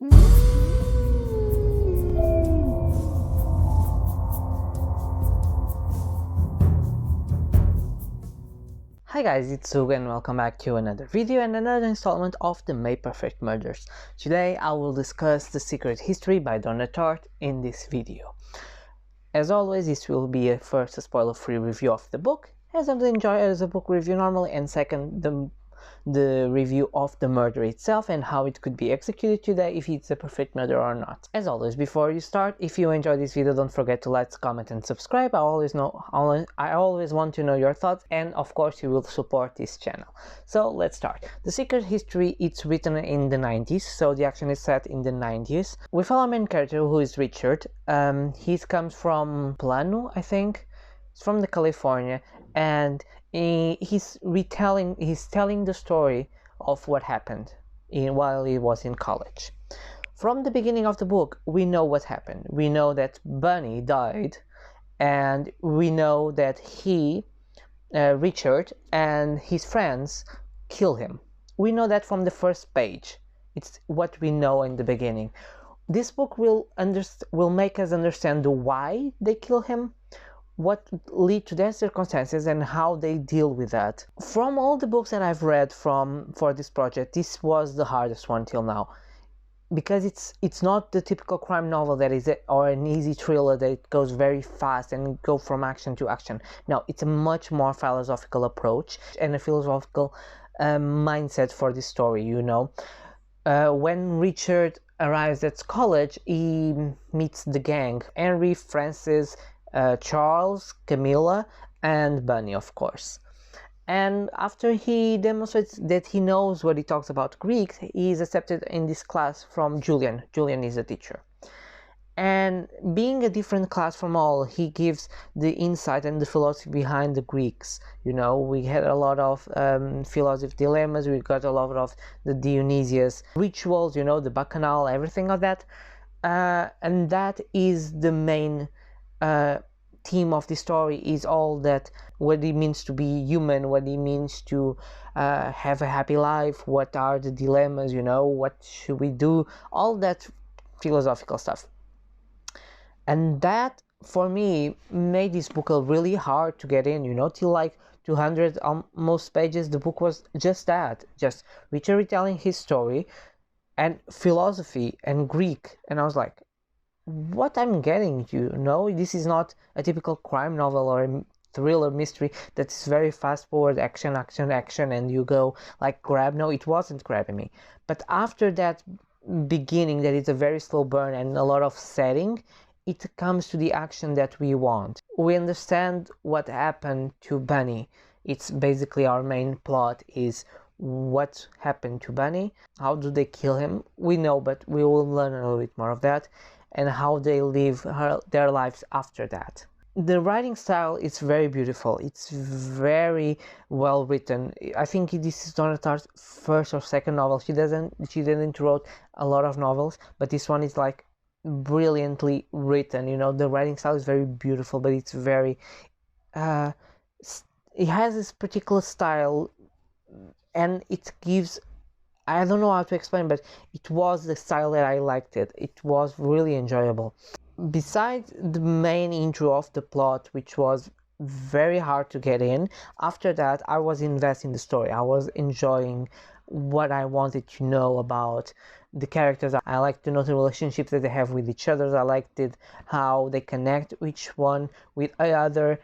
Hi guys, it's Zug and welcome back to another video and another installment of the May Perfect Murders. Today I will discuss The Secret History by Donna Tartt in this video. As always, this will be first a spoiler-free review of the book, as I enjoy it as a book review normally, and second the review of the murder itself and how it could be executed today, if it's a perfect murder or not. As always, before you start, if you enjoy this video, don't forget to like, comment and subscribe. I always want to know your thoughts, and of course you will support this channel. So let's start. The Secret History, it's written in the 90s, so the action is set in the 90s. We follow our main character, who is Richard. He comes from Plano, I think. It's from the California, and he's telling the story of what happened while he was in college. From the beginning of the book, we know what happened. We know that Bunny died, and we know that Richard and his friends kill him. We know that from the first page. It's what we know in the beginning. This book will make us understand the why they kill him, what lead to their circumstances, and how they deal with that. From all the books that I've read for this project, this was the hardest one till now, because it's not the typical crime novel that is or an easy thriller that goes very fast and go from action to action. No, it's a much more philosophical approach and a philosophical mindset for this story. When Richard arrives at college, he meets the gang: Henry, Francis, Charles, Camilla, and Bunny, of course. And after he demonstrates that he knows what he talks about Greek, he is accepted in this class from Julian. Julian is a teacher. And being a different class from all, he gives the insight and the philosophy behind the Greeks. We had a lot of philosophy dilemmas, we got a lot of the Dionysius rituals, the Bacchanal, everything of that. And that is the main theme of the story, is all that, what it means to be human, what it means to have a happy life, what are the dilemmas, what should we do, all that philosophical stuff. And that, for me, made this book really hard to get in, till like 200 almost pages. The book was just that, just Richard retelling his story and philosophy and Greek, and I was like, what I'm getting, this is not a typical crime novel or a thriller mystery that's very fast forward, action, and you go like grab. No, it wasn't grabbing me. But after that beginning, that is a very slow burn and a lot of setting, it comes to the action that we want. We understand what happened to Bunny. It's basically our main plot is what happened to Bunny. How do they kill him? We know, but we will learn a little bit more of that, and how they live their lives after that. The writing style is very beautiful. It's very well written. I think this is Donna Tartt's first or second novel. She didn't wrote a lot of novels, but this one is like brilliantly written. The writing style is very beautiful, but it's very it has this particular style, and it gives, I don't know how to explain, but it was the style that I liked it. It was really enjoyable. Besides the main intro of the plot, which was very hard to get in, after that I was invested in the story. I was enjoying what I wanted to know about the characters. I liked to know the relationships that they have with each other. I liked it how they connect each one with other,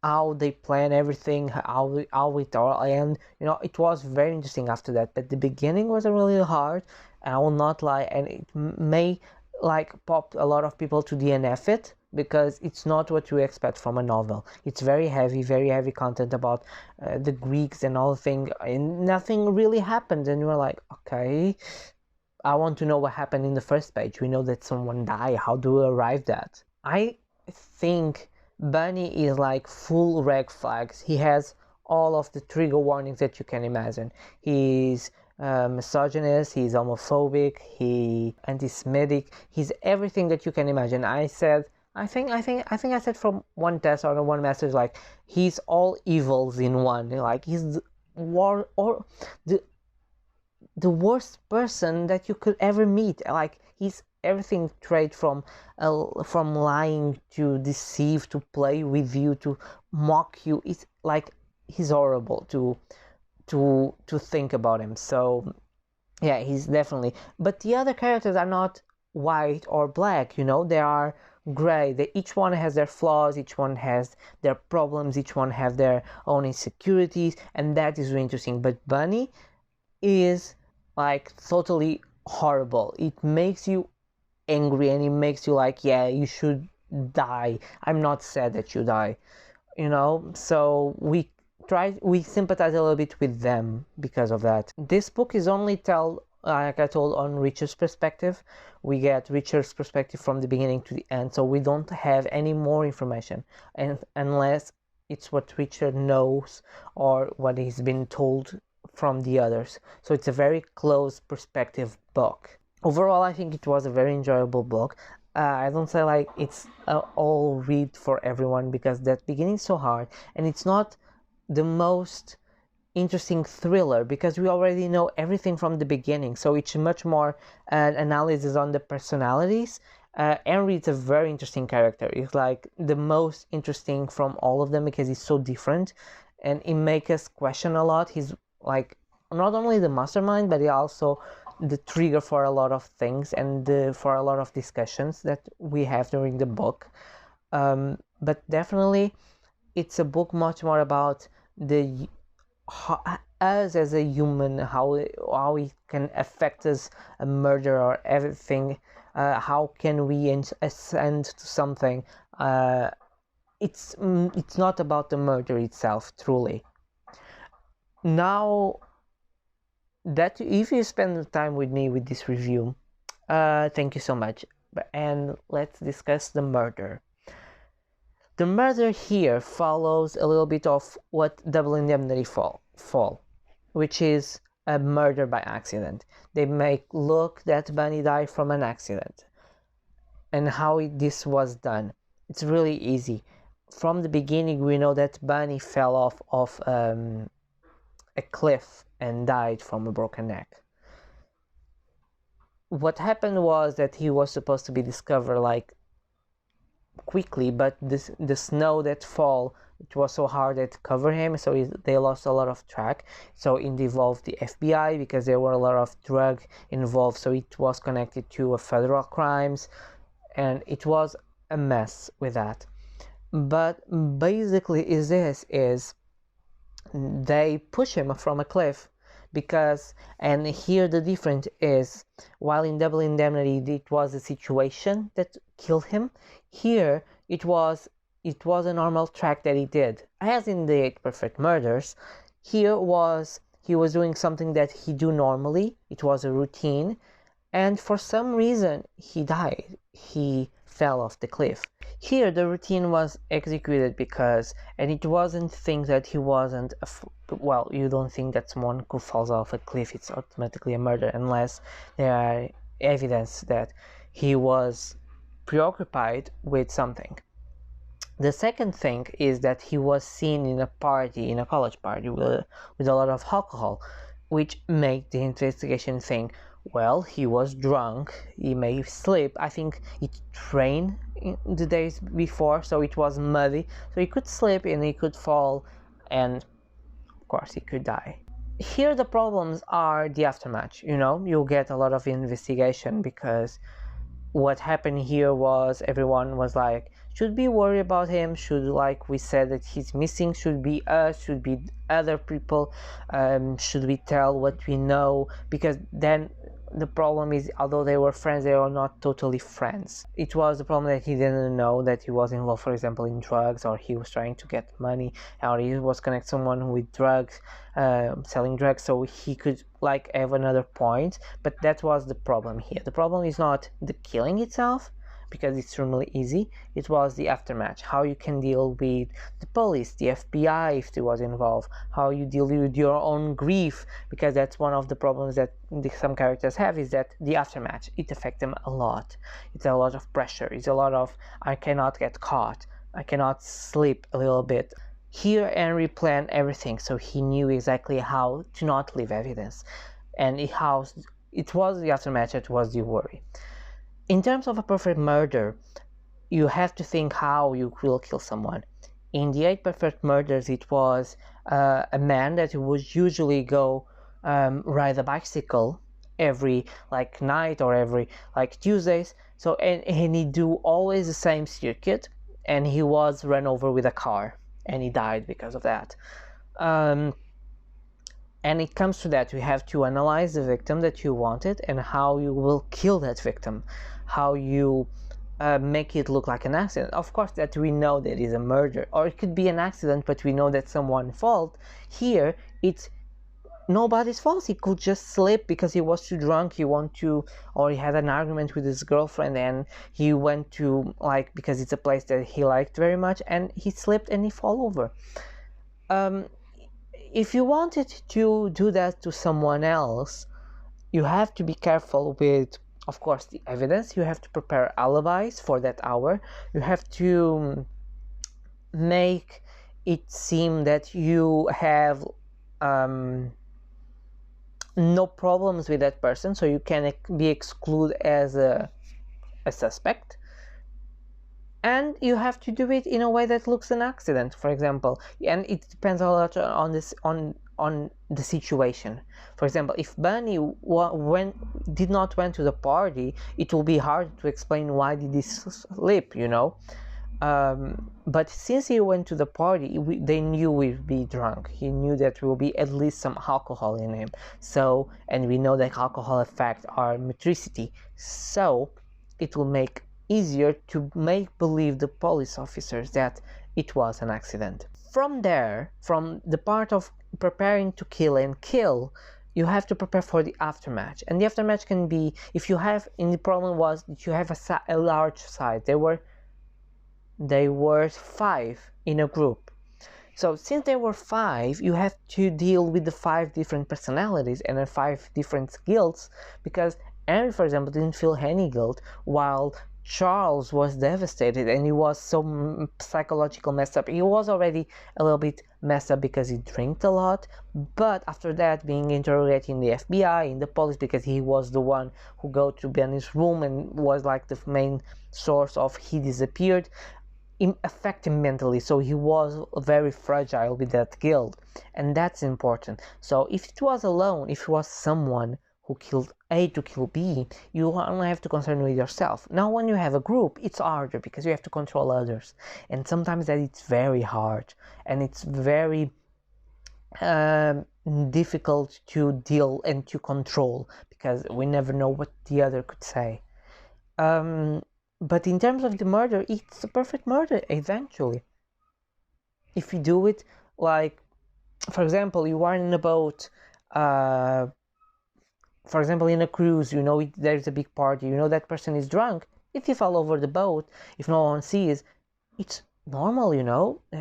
how they plan everything, how it all end. It was very interesting after that. But the beginning was really hard, I will not lie, and it may pop a lot of people to DNF it, because it's not what you expect from a novel. It's very heavy content about the Greeks and all thing, and nothing really happened, and you're like, okay, I want to know what happened in the first page. We know that someone died. How do we arrive at? I think Bunny is like full red flags. He has all of the trigger warnings that you can imagine. He's misogynist, he's homophobic, he anti-Semitic, he's everything that you can imagine. I think I said from one test or one message, like, he's all evils in one. Like, he's the war, or the the worst person that you could ever meet. Like, he's everything trait from lying to deceive to play with you to mock you. It's like he's horrible to think about him. So yeah, he's definitely. But the other characters are not white or black, they are gray. Each one has their flaws, each one has their problems, each one have their own insecurities, and that is really interesting. But Bunny is like totally horrible. It makes you angry, and it makes you like, yeah, you should die. I'm not sad that you die, so we sympathize a little bit with them because of that. This book is only tell, like I told, on Richard's perspective. We get Richard's perspective from the beginning to the end, so we don't have any more information, and unless it's what Richard knows or what he's been told from the others. So it's a very close perspective book. Overall, I think it was a very enjoyable book. I don't say like it's all read for everyone, because that beginning is so hard, and it's not the most interesting thriller because we already know everything from the beginning. So it's much more analysis on the personalities. Henry is a very interesting character. He's like the most interesting from all of them because he's so different, and it makes us question a lot. He's like not only the mastermind, but he also the trigger for a lot of things and for a lot of discussions that we have during the book. But definitely, it's a book much more about us as a human, how it can affect us, a murder or everything. How can we ascend to something? It's not about the murder itself, truly. Now that if you spend the time with me with this review, thank you so much. And let's discuss the murder. The murder here follows a little bit of what Double Indemnity fall, which is a murder by accident. They make look that Bunny died from an accident. And how this was done. It's really easy. From the beginning, we know that Bunny fell off of a cliff and died from a broken neck. What happened was that he was supposed to be discovered like quickly, but the snow that fall, it was so hard that covered him, so they lost a lot of track. So it involved the FBI because there were a lot of drug involved, so it was connected to federal crimes, and it was a mess with that. But basically they push him from a cliff because, and here the difference is, while in Double Indemnity it was a situation that killed him, here it was a normal track that he did. As in the 8 Perfect Murders, he was doing something that he do normally. It was a routine, and for some reason he died. He fell off the cliff. Here the routine was executed because, and it wasn't things that he wasn't, well, you don't think that someone who falls off a cliff it's automatically a murder unless there are evidence that he was preoccupied with something. The second thing is that he was seen in a college party with a lot of alcohol, which made the investigation think, well, he was drunk, he may slip. I think it rained in the days before, so it was muddy, so he could slip and he could fall, and of course he could die. Here the problems are the aftermath. You'll get a lot of investigation because what happened here was everyone was like, should we worry about him? Should, like we said, that he's missing? Should be us? Should be other people? Should we tell what we know? Because then the problem is, although they were friends, they were not totally friends. It was the problem that he didn't know that he was involved, for example, in drugs, or he was trying to get money, or he was connected to someone with drugs, selling drugs, so he could like have another point. But that was the problem here. The problem is not the killing itself, because it's really easy. It was the aftermath, how you can deal with the police, the FBI if it was involved, how you deal with your own grief, because that's one of the problems that some characters have, is that the aftermath, it affects them a lot. It's a lot of pressure, it's a lot of, I cannot get caught, I cannot sleep a little bit. Here Henry planned everything, so he knew exactly how to not leave evidence. and how it was the aftermath that was the worry. In terms of a perfect murder, you have to think how you will kill someone. In the 8 Perfect Murders, it was a man that would usually go ride a bicycle every night or every Tuesdays. So and he do always the same circuit, and he was run over with a car, and he died because of that. And it comes to that, you have to analyze the victim that you wanted and how you will kill that victim, how you make it look like an accident. Of course, that we know that is a murder, or it could be an accident, but we know that someone's fault. Here, it's nobody's fault. He could just slip because he was too drunk. Or he had an argument with his girlfriend, and he went to because it's a place that he liked very much, and he slipped and he fell over. If you wanted to do that to someone else, you have to be careful with, of course, the evidence. You have to prepare alibis for that hour. You have to make it seem that you have no problems with that person, so you can be excluded as a suspect. And you have to do it in a way that looks an accident, for example. And it depends a lot on the situation. For example, if Bunny did not went to the party, it will be hard to explain why did he slip, but since he went to the party, they knew he'd be drunk. He knew that there will be at least some alcohol in him. So, and we know that alcohol affects our motricity. So, it will make easier to make believe the police officers that it was an accident. From there, from the part of preparing to kill, you have to prepare for the aftermath. And the aftermath can be, if you have, and the problem was that you have a large site. They were 5 in a group. So since there were 5, you have to deal with the 5 different personalities and the 5 different guilts, because Henry, for example, didn't feel any guilt, while Charles was devastated and he was so psychological messed up. He was already a little bit messed up because he drank a lot, but after that being interrogated in the FBI, in the police, because he was the one who go to Benny's room and was the main source of he disappeared, it affected him mentally, so he was very fragile with that guilt, and that's important. So if it was alone, if it was someone who killed A to kill B, you only have to concern with yourself. Now when you have a group, it's harder because you have to control others, and sometimes that it's very hard, and it's very difficult to deal and to control, because we never know what the other could say. But in terms of the murder, it's a perfect murder eventually. If you do it for example, you are in a boat, for example, in a cruise, there's a big party, that person is drunk. If he fall over the boat, if no one sees, it's normal,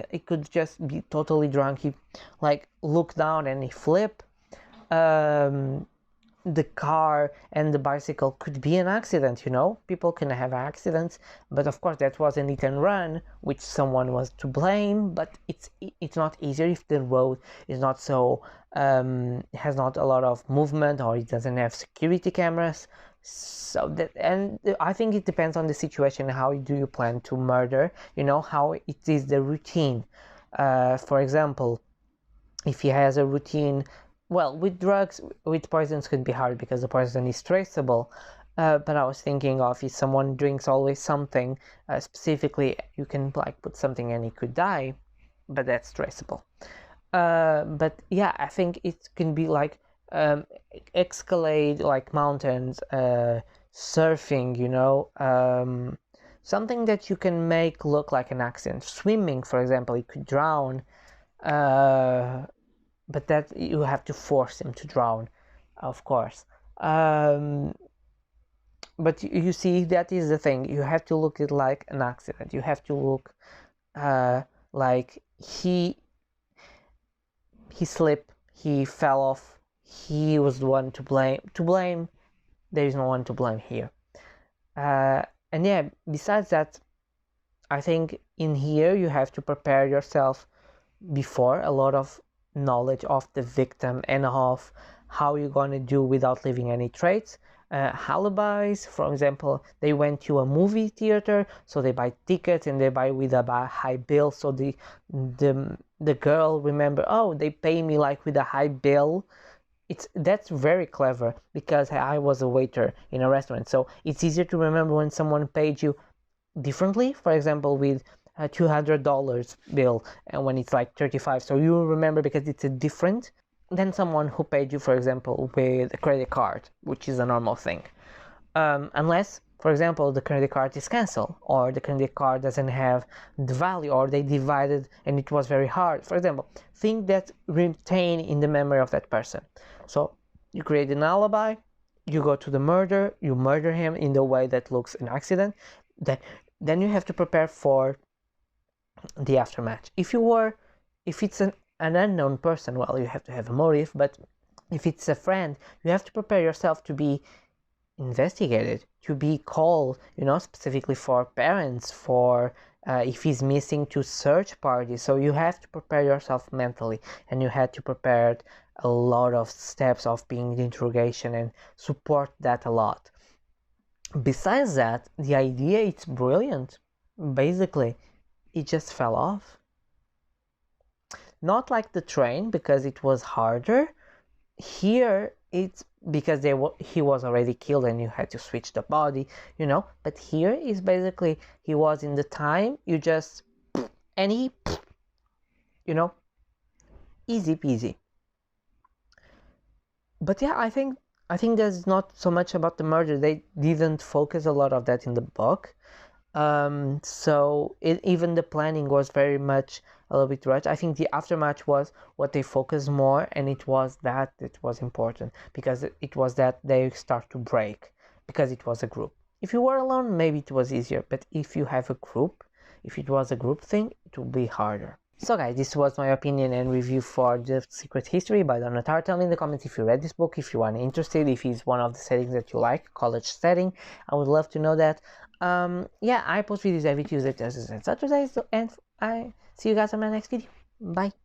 It could just be totally drunk. He look down and he flip. The car and the bicycle could be an accident, People can have accidents, but of course that was an hit and run, which someone was to blame. But it's not easier if the road is not so has not a lot of movement, or it doesn't have security cameras. So that, and I think it depends on the situation. How do you plan to murder? How it is the routine. For example, if he has a routine. Well, with drugs, with poisons could be hard because the poison is traceable. But I was thinking of if someone drinks always something, specifically, you can put something and he could die, but that's traceable. But yeah, I think it can be escalade, mountains, surfing, something that you can make look like an accident. Swimming, for example, you could drown. But that you have to force him to drown, of course. But you see, that is the thing. You have to look at it like an accident. You have to look like he slipped, he fell off, he was the one to blame. There is no one to blame here. And yeah, besides that, I think in here you have to prepare yourself before, a lot of knowledge of the victim and of how you're going to do without leaving any traits. Alibis, for example, they went to a movie theater, so they buy tickets and they buy with a high bill, so the girl remember, oh, they pay me like with a high bill. That's very clever, because I was a waiter in a restaurant, so it's easier to remember when someone paid you differently, for example with a $200 bill, and when it's like 35, so you remember because it's a different than someone who paid you, for example, with a credit card, which is a normal thing. Unless, for example, the credit card is canceled, or the credit card doesn't have the value, or they divided and it was very hard. For example, things that retain in the memory of that person. So you create an alibi, you go to the murder, you murder him in the way that looks an accident, then you have to prepare for the aftermath. If it's an unknown person, well, you have to have a motive, but if it's a friend, you have to prepare yourself to be investigated, to be called, specifically for parents, for if he's missing, to search parties. So you have to prepare yourself mentally, and you had to prepare a lot of steps of being the interrogation and support that a lot. Besides that, the idea, it's brilliant. Basically, it just fell off. Not like the train, because it was harder. Here, it's because he was already killed and you had to switch the body, But here is basically, he was in the time, you just, and he, easy peasy. But yeah, I think there's not so much about the murder. They didn't focus a lot of that in the book. So even the planning was very much a little bit rushed. I think the aftermath was what they focused more, and it was important, because it was that they start to break, because it was a group. If you were alone, maybe it was easier, but if you have a group, if it was a group thing, it would be harder. So guys, this was my opinion and review for The Secret History by Donna Tartt. Tell me in the comments if you read this book, if you are interested, if it's one of the settings that you like, college setting. I would love to know that. Yeah, I post videos every Tuesday, Thursdays, and Saturdays, and I see you guys on my next video. Bye.